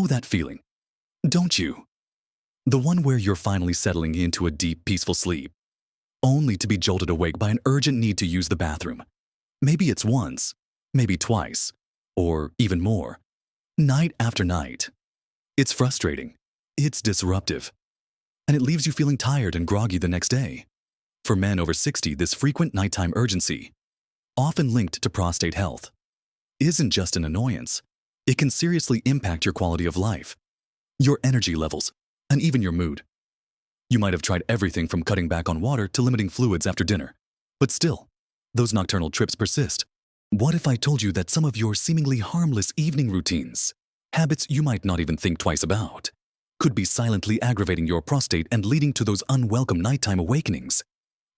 know that feeling, don't you? The one where you're finally settling into a deep, peaceful sleep, only to be jolted awake by an urgent need to use the bathroom. Maybe it's once, maybe twice, or even more, night after night. It's frustrating, it's disruptive, and it leaves you feeling tired and groggy the next day. For men over 60, this frequent nighttime urgency, often linked to prostate health, isn't just an annoyance. It can seriously impact your quality of life, your energy levels, and even your mood. You might have tried everything from cutting back on water to limiting fluids after dinner, but still, those nocturnal trips persist. What if I told you that some of your seemingly harmless evening routines, habits you might not even think twice about, could be silently aggravating your prostate and leading to those unwelcome nighttime awakenings?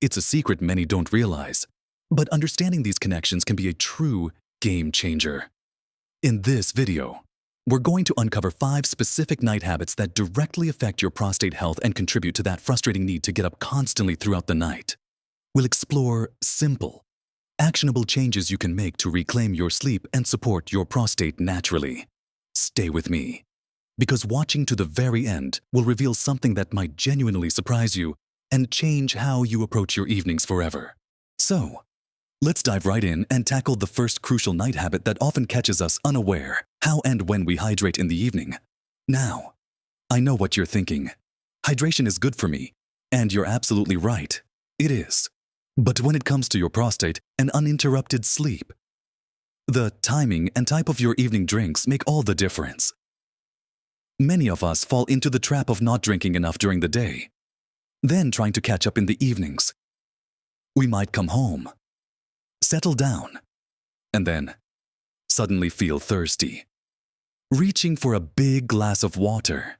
It's a secret many don't realize, but understanding these connections can be a true game changer. In this video, we're going to uncover 5 specific night habits that directly affect your prostate health and contribute to that frustrating need to get up constantly throughout the night. We'll explore simple, actionable changes you can make to reclaim your sleep and support your prostate naturally. Stay with me, because watching to the very end will reveal something that might genuinely surprise you and change how you approach your evenings forever. So, let's dive right in and tackle the first crucial night habit that often catches us unaware: how and when we hydrate in the evening. Now, I know what you're thinking. Hydration is good for me, and you're absolutely right. It is. But when it comes to your prostate and uninterrupted sleep, the timing and type of your evening drinks make all the difference. Many of us fall into the trap of not drinking enough during the day, then trying to catch up in the evenings. We might come home, settle down, and then suddenly feel thirsty, reaching for a big glass of water,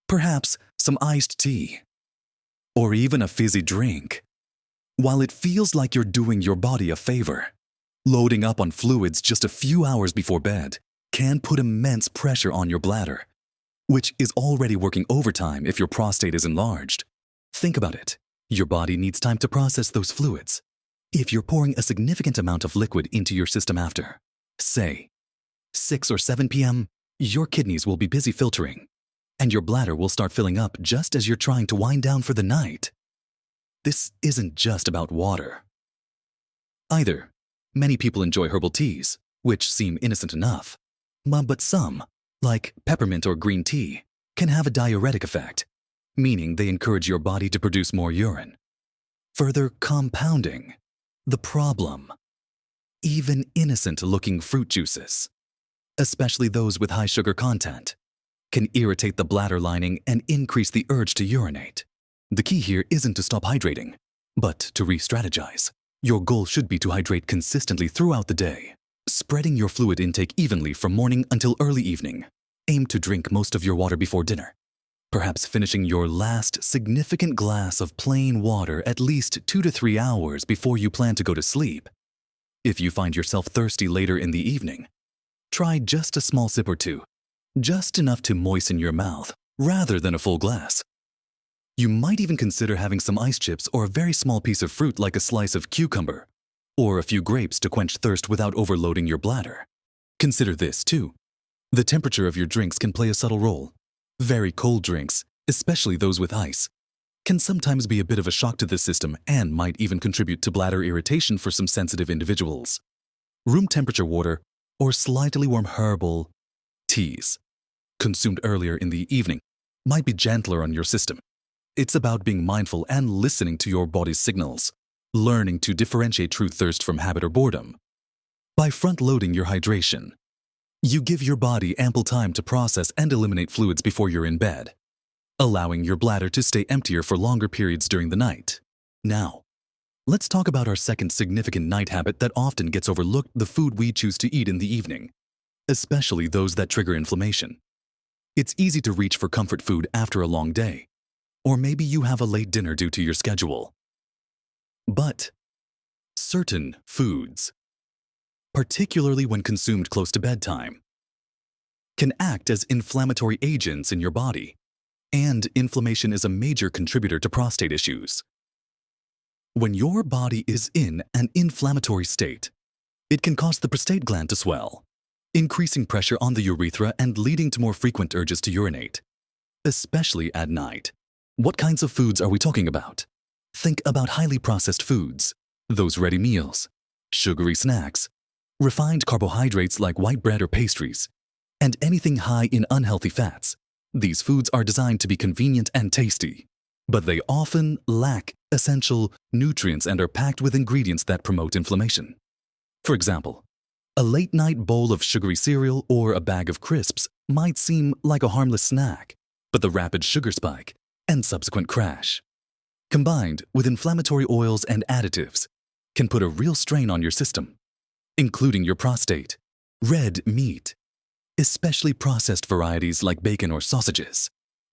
perhaps some iced tea, or even a fizzy drink. While it feels like you're doing your body a favor, loading up on fluids just a few hours before bed can put immense pressure on your bladder, which is already working overtime if your prostate is enlarged. Think about it. Your body needs time to process those fluids. If you're pouring a significant amount of liquid into your system after, say, 6 or 7 p.m., your kidneys will be busy filtering, and your bladder will start filling up just as you're trying to wind down for the night. This isn't just about water. Either, many people enjoy herbal teas, which seem innocent enough, but some, like peppermint or green tea, can have a diuretic effect, meaning they encourage your body to produce more urine, further compounding the problem. Even innocent-looking fruit juices, especially those with high sugar content, can irritate the bladder lining and increase the urge to urinate. The key here isn't to stop hydrating, but to re-strategize. Your goal should be to hydrate consistently throughout the day, spreading your fluid intake evenly from morning until early evening. Aim to drink most of your water before dinner, perhaps finishing your last significant glass of plain water at least 2 to 3 hours before you plan to go to sleep. If you find yourself thirsty later in the evening, try just a small sip or two, just enough to moisten your mouth rather than a full glass. You might even consider having some ice chips or a very small piece of fruit like a slice of cucumber, or a few grapes to quench thirst without overloading your bladder. Consider this too. The temperature of your drinks can play a subtle role. Very cold drinks, especially those with ice, can sometimes be a bit of a shock to the system and might even contribute to bladder irritation for some sensitive individuals. Room temperature water or slightly warm herbal teas, consumed earlier in the evening, might be gentler on your system. It's about being mindful and listening to your body's signals, learning to differentiate true thirst from habit or boredom. By front-loading your hydration, you give your body ample time to process and eliminate fluids before you're in bed, allowing your bladder to stay emptier for longer periods during the night. Now, let's talk about our second significant night habit that often gets overlooked: the food we choose to eat in the evening, especially those that trigger inflammation. It's easy to reach for comfort food after a long day, or maybe you have a late dinner due to your schedule. But certain foods, particularly when consumed close to bedtime, can act as inflammatory agents in your body, and inflammation is a major contributor to prostate issues. When your body is in an inflammatory state, it can cause the prostate gland to swell, increasing pressure on the urethra and leading to more frequent urges to urinate, especially at night. What kinds of foods are we talking about? Think about highly processed foods, those ready meals, sugary snacks, refined carbohydrates like white bread or pastries, and anything high in unhealthy fats. These foods are designed to be convenient and tasty, but they often lack essential nutrients and are packed with ingredients that promote inflammation. For example, a late-night bowl of sugary cereal or a bag of crisps might seem like a harmless snack, but the rapid sugar spike and subsequent crash, combined with inflammatory oils and additives, can put a real strain on your system, including your prostate. Red meat, especially processed varieties like bacon or sausages,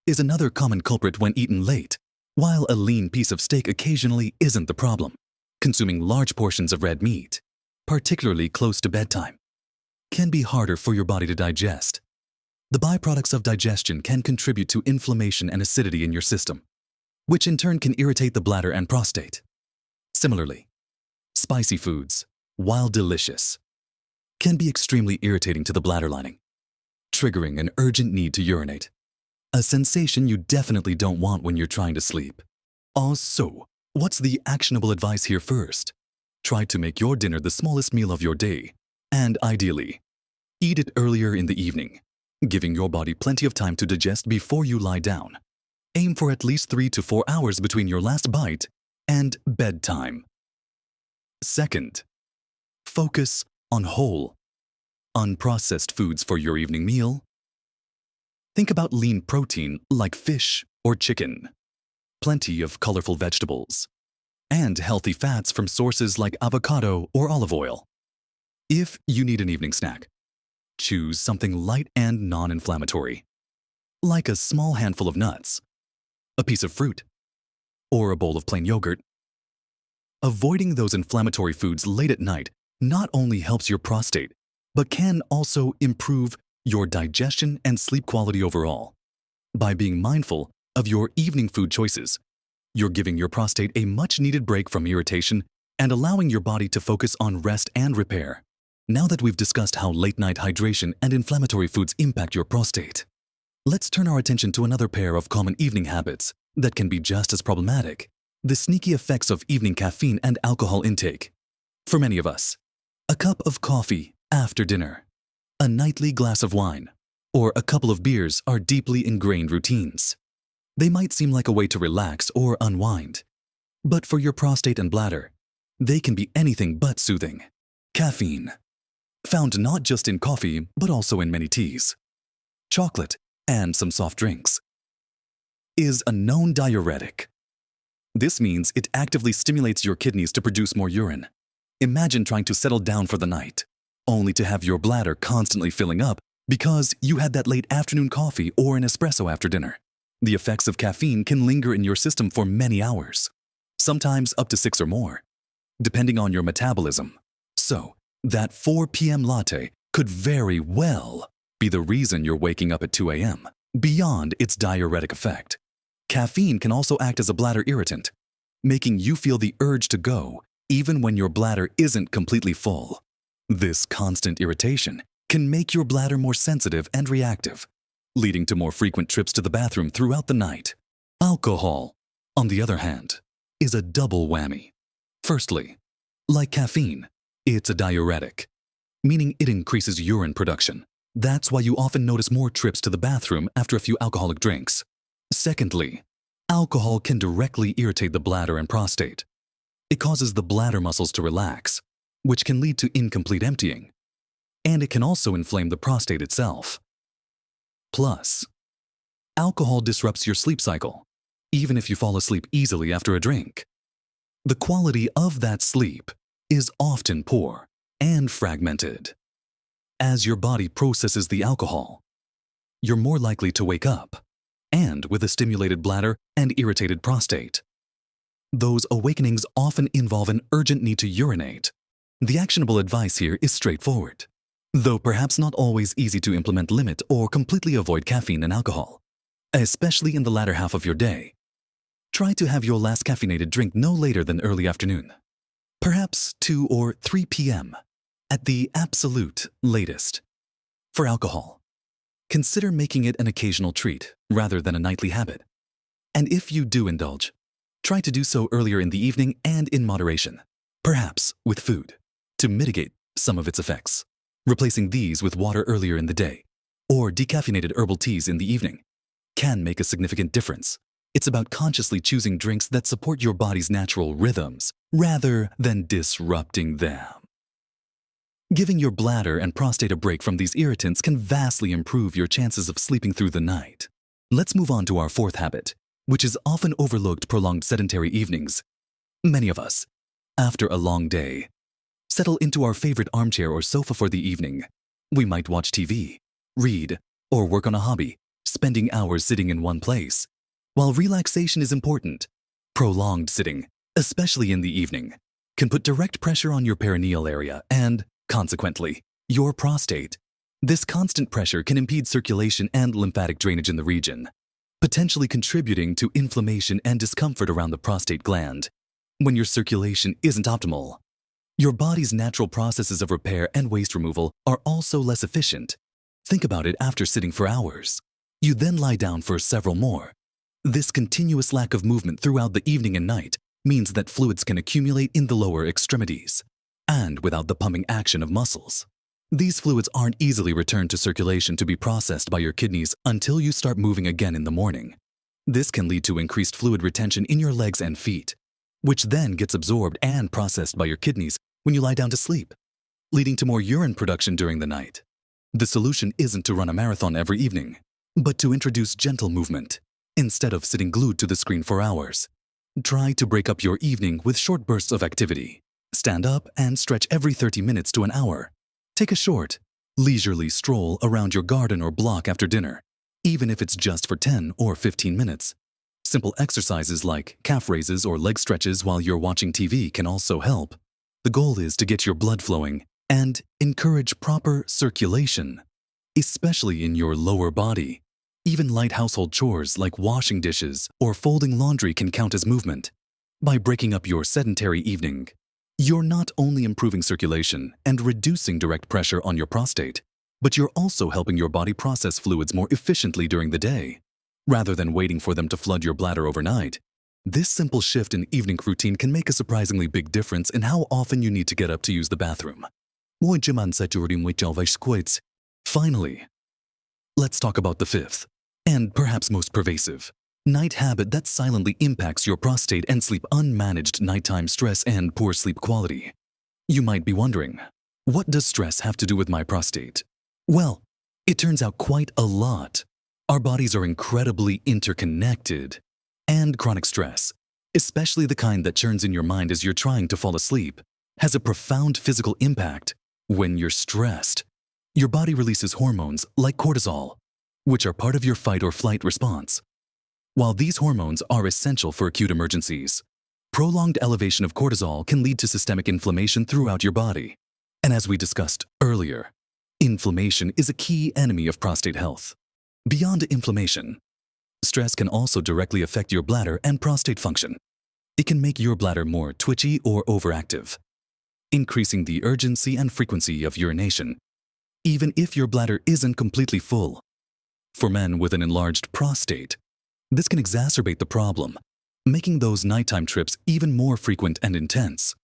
is another common culprit when eaten late, while a lean piece of steak occasionally isn't the problem. Consuming large portions of red meat, particularly close to bedtime, can be harder for your body to digest. The byproducts of digestion can contribute to inflammation and acidity in your system, which in turn can irritate the bladder and prostate. Similarly, spicy foods, while delicious, can be extremely irritating to the bladder lining, triggering an urgent need to urinate, a sensation you definitely don't want when you're trying to sleep. So, what's the actionable advice here first? Try to make your dinner the smallest meal of your day, and ideally, eat it earlier in the evening, giving your body plenty of time to digest before you lie down. Aim for at least 3 to 4 hours between your last bite and bedtime. Second, focus on whole, unprocessed foods for your evening meal. Think about lean protein like fish or chicken, plenty of colorful vegetables, and healthy fats from sources like avocado or olive oil. If you need an evening snack, choose something light and non-inflammatory, like a small handful of nuts, a piece of fruit, or a bowl of plain yogurt. Avoiding those inflammatory foods late at night not only helps your prostate, but can also improve your digestion and sleep quality overall. By being mindful of your evening food choices, you're giving your prostate a much-needed break from irritation and allowing your body to focus on rest and repair. Now that we've discussed how late-night hydration and inflammatory foods impact your prostate, let's turn our attention to another pair of common evening habits that can be just as problematic: the sneaky effects of evening caffeine and alcohol intake. For many of us, a cup of coffee after dinner, a nightly glass of wine, or a couple of beers are deeply ingrained routines. They might seem like a way to relax or unwind, but for your prostate and bladder, they can be anything but soothing. Caffeine, found not just in coffee but also in many teas, chocolate, and some soft drinks, is a known diuretic. This means it actively stimulates your kidneys to produce more urine. Imagine trying to settle down for the night, only to have your bladder constantly filling up because you had that late afternoon coffee or an espresso after dinner. The effects of caffeine can linger in your system for many hours, sometimes up to 6 or more, depending on your metabolism. So, that 4 p.m. latte could very well be the reason you're waking up at 2 a.m. Beyond its diuretic effect, caffeine can also act as a bladder irritant, making you feel the urge to go even when your bladder isn't completely full. This constant irritation can make your bladder more sensitive and reactive, leading to more frequent trips to the bathroom throughout the night. Alcohol, on the other hand, is a double whammy. Firstly, like caffeine, it's a diuretic, meaning it increases urine production. That's why you often notice more trips to the bathroom after a few alcoholic drinks. Secondly, alcohol can directly irritate the bladder and prostate. It causes the bladder muscles to relax, which can lead to incomplete emptying, and it can also inflame the prostate itself. Plus, alcohol disrupts your sleep cycle, even if you fall asleep easily after a drink. The quality of that sleep is often poor and fragmented. As your body processes the alcohol, you're more likely to wake up, and with a stimulated bladder and irritated prostate. Those awakenings often involve an urgent need to urinate. The actionable advice here is straightforward, though perhaps not always easy to implement. Limit or completely avoid caffeine and alcohol, especially in the latter half of your day. Try to have your last caffeinated drink no later than early afternoon, perhaps 2 or 3 p.m. at the absolute latest. For alcohol, consider making it an occasional treat rather than a nightly habit. And if you do indulge, try to do so earlier in the evening and in moderation, perhaps with food, to mitigate some of its effects. Replacing these with water earlier in the day or decaffeinated herbal teas in the evening can make a significant difference. It's about consciously choosing drinks that support your body's natural rhythms rather than disrupting them. Giving your bladder and prostate a break from these irritants can vastly improve your chances of sleeping through the night. Let's move on to our fourth habit, which is often overlooked: prolonged sedentary evenings. Many of us, after a long day, settle into our favorite armchair or sofa for the evening. We might watch TV, read, or work on a hobby, spending hours sitting in one place. While relaxation is important, prolonged sitting, especially in the evening, can put direct pressure on your perineal area and, consequently, your prostate. This constant pressure can impede circulation and lymphatic drainage in the region, potentially contributing to inflammation and discomfort around the prostate gland. When your circulation isn't optimal, your body's natural processes of repair and waste removal are also less efficient. Think about it: after sitting for hours, you then lie down for several more. This continuous lack of movement throughout the evening and night means that fluids can accumulate in the lower extremities, and without the pumping action of muscles, these fluids aren't easily returned to circulation to be processed by your kidneys until you start moving again in the morning. This can lead to increased fluid retention in your legs and feet, which then gets absorbed and processed by your kidneys when you lie down to sleep, leading to more urine production during the night. The solution isn't to run a marathon every evening, but to introduce gentle movement. Instead of sitting glued to the screen for hours, try to break up your evening with short bursts of activity. Stand up and stretch every 30 minutes to an hour. Take a short, leisurely stroll around your garden or block after dinner, even if it's just for 10 or 15 minutes. Simple exercises like calf raises or leg stretches while you're watching TV can also help. The goal is to get your blood flowing and encourage proper circulation, especially in your lower body. Even light household chores like washing dishes or folding laundry can count as movement. By breaking up your sedentary evening, you're not only improving circulation and reducing direct pressure on your prostate, but you're also helping your body process fluids more efficiently during the day, rather than waiting for them to flood your bladder overnight. This simple shift in evening routine can make a surprisingly big difference in how often you need to get up to use the bathroom. Finally, let's talk about the fifth, and perhaps most pervasive, night habit that silently impacts your prostate and sleep: unmanaged nighttime stress and poor sleep quality. You might be wondering, what does stress have to do with my prostate? Well, it turns out quite a lot. Our bodies are incredibly interconnected, and chronic stress, especially the kind that churns in your mind as you're trying to fall asleep, has a profound physical impact. When you're stressed, your body releases hormones like cortisol, which are part of your fight or flight response. While these hormones are essential for acute emergencies, prolonged elevation of cortisol can lead to systemic inflammation throughout your body. And as we discussed earlier, inflammation is a key enemy of prostate health. Beyond inflammation, stress can also directly affect your bladder and prostate function. It can make your bladder more twitchy or overactive, increasing the urgency and frequency of urination, even if your bladder isn't completely full. For men with an enlarged prostate, this can exacerbate the problem, making those nighttime trips even more frequent and intense.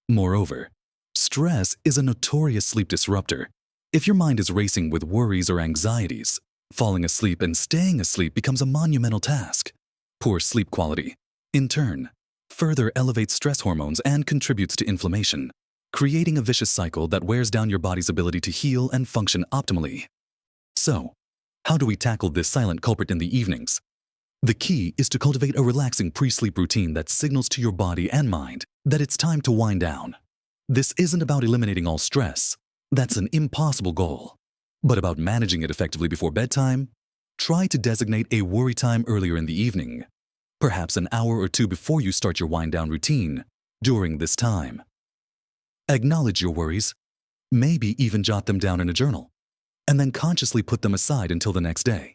Moreover, stress is a notorious sleep disruptor. If your mind is racing with worries or anxieties, falling asleep and staying asleep becomes a monumental task. Poor sleep quality, in turn, further elevates stress hormones and contributes to inflammation, creating a vicious cycle that wears down your body's ability to heal and function optimally. So, how do we tackle this silent culprit in the evenings? The key is to cultivate a relaxing pre-sleep routine that signals to your body and mind that it's time to wind down. This isn't about eliminating all stress. That's an impossible goal. But about managing it effectively before bedtime. Try to designate a worry time earlier in the evening, perhaps an hour or two before you start your wind-down routine. During this time, acknowledge your worries, maybe even jot them down in a journal, and then consciously put them aside until the next day.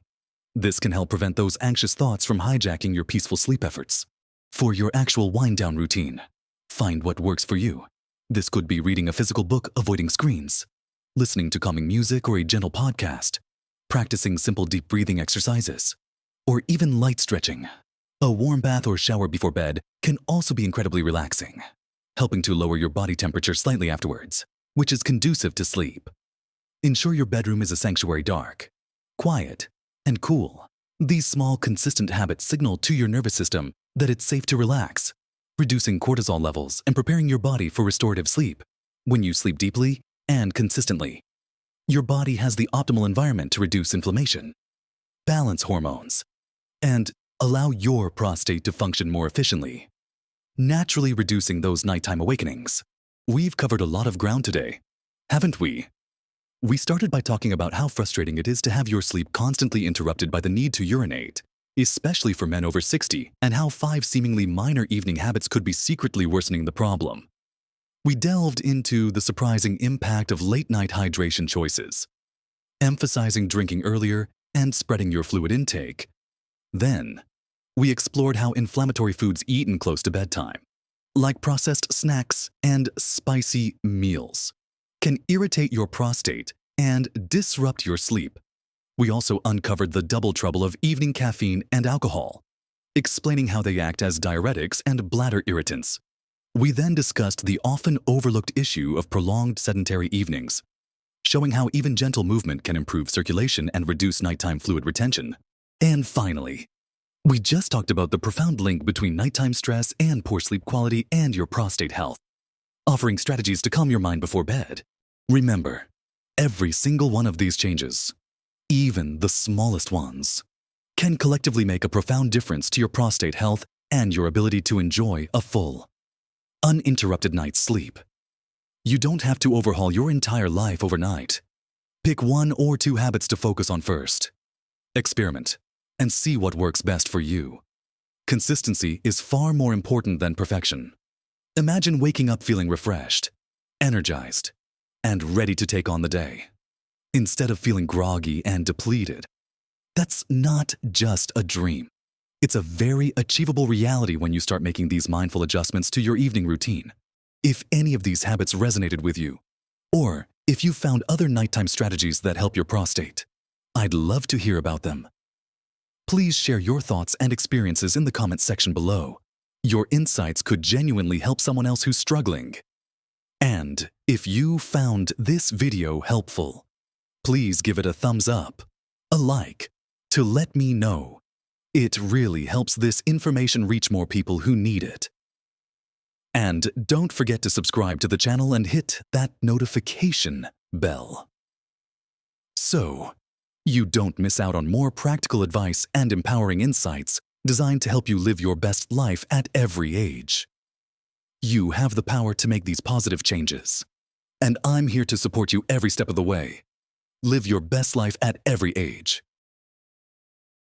This can help prevent those anxious thoughts from hijacking your peaceful sleep efforts. For your actual wind-down routine, find what works for you. This could be reading a physical book, avoiding screens, listening to calming music or a gentle podcast, practicing simple deep breathing exercises, or even light stretching. A warm bath or shower before bed can also be incredibly relaxing, helping to lower your body temperature slightly afterwards, which is conducive to sleep. Ensure your bedroom is a sanctuary dark, quiet, and cool. These small, consistent habits signal to your nervous system that it's safe to relax, reducing cortisol levels and preparing your body for restorative sleep. When you sleep deeply and consistently, your body has the optimal environment to reduce inflammation, balance hormones, and allow your prostate to function more efficiently, naturally reducing those nighttime awakenings. We've covered a lot of ground today, haven't we? We started by talking about how frustrating it is to have your sleep constantly interrupted by the need to urinate, especially for men over 60, and how 5 seemingly minor evening habits could be secretly worsening the problem. We delved into the surprising impact of late-night hydration choices, emphasizing drinking earlier and spreading your fluid intake. Then, we explored how inflammatory foods eaten close to bedtime, like processed snacks and spicy meals, can irritate your prostate and disrupt your sleep. We also uncovered the double trouble of evening caffeine and alcohol, explaining how they act as diuretics and bladder irritants. We then discussed the often overlooked issue of prolonged sedentary evenings, showing how even gentle movement can improve circulation and reduce nighttime fluid retention. And finally, we just talked about the profound link between nighttime stress and poor sleep quality and your prostate health, offering strategies to calm your mind before bed. Remember, every single one of these changes, even the smallest ones, can collectively make a profound difference to your prostate health and your ability to enjoy a full, uninterrupted night's sleep. You don't have to overhaul your entire life overnight. Pick 1 or 2 habits to focus on first. Experiment and see what works best for you. Consistency is far more important than perfection. Imagine waking up feeling refreshed, energized, and ready to take on the day, instead of feeling groggy and depleted. That's not just a dream. It's a very achievable reality when you start making these mindful adjustments to your evening routine. If any of these habits resonated with you, or if you found other nighttime strategies that help your prostate, I'd love to hear about them. Please share your thoughts and experiences in the comments section below. Your insights could genuinely help someone else who's struggling. And if you found this video helpful, please give it a thumbs up, a like, to let me know. It really helps this information reach more people who need it. And don't forget to subscribe to the channel and hit that notification bell, so you don't miss out on more practical advice and empowering insights designed to help you live your best life at every age. You have the power to make these positive changes, and I'm here to support you every step of the way. Live your best life at every age.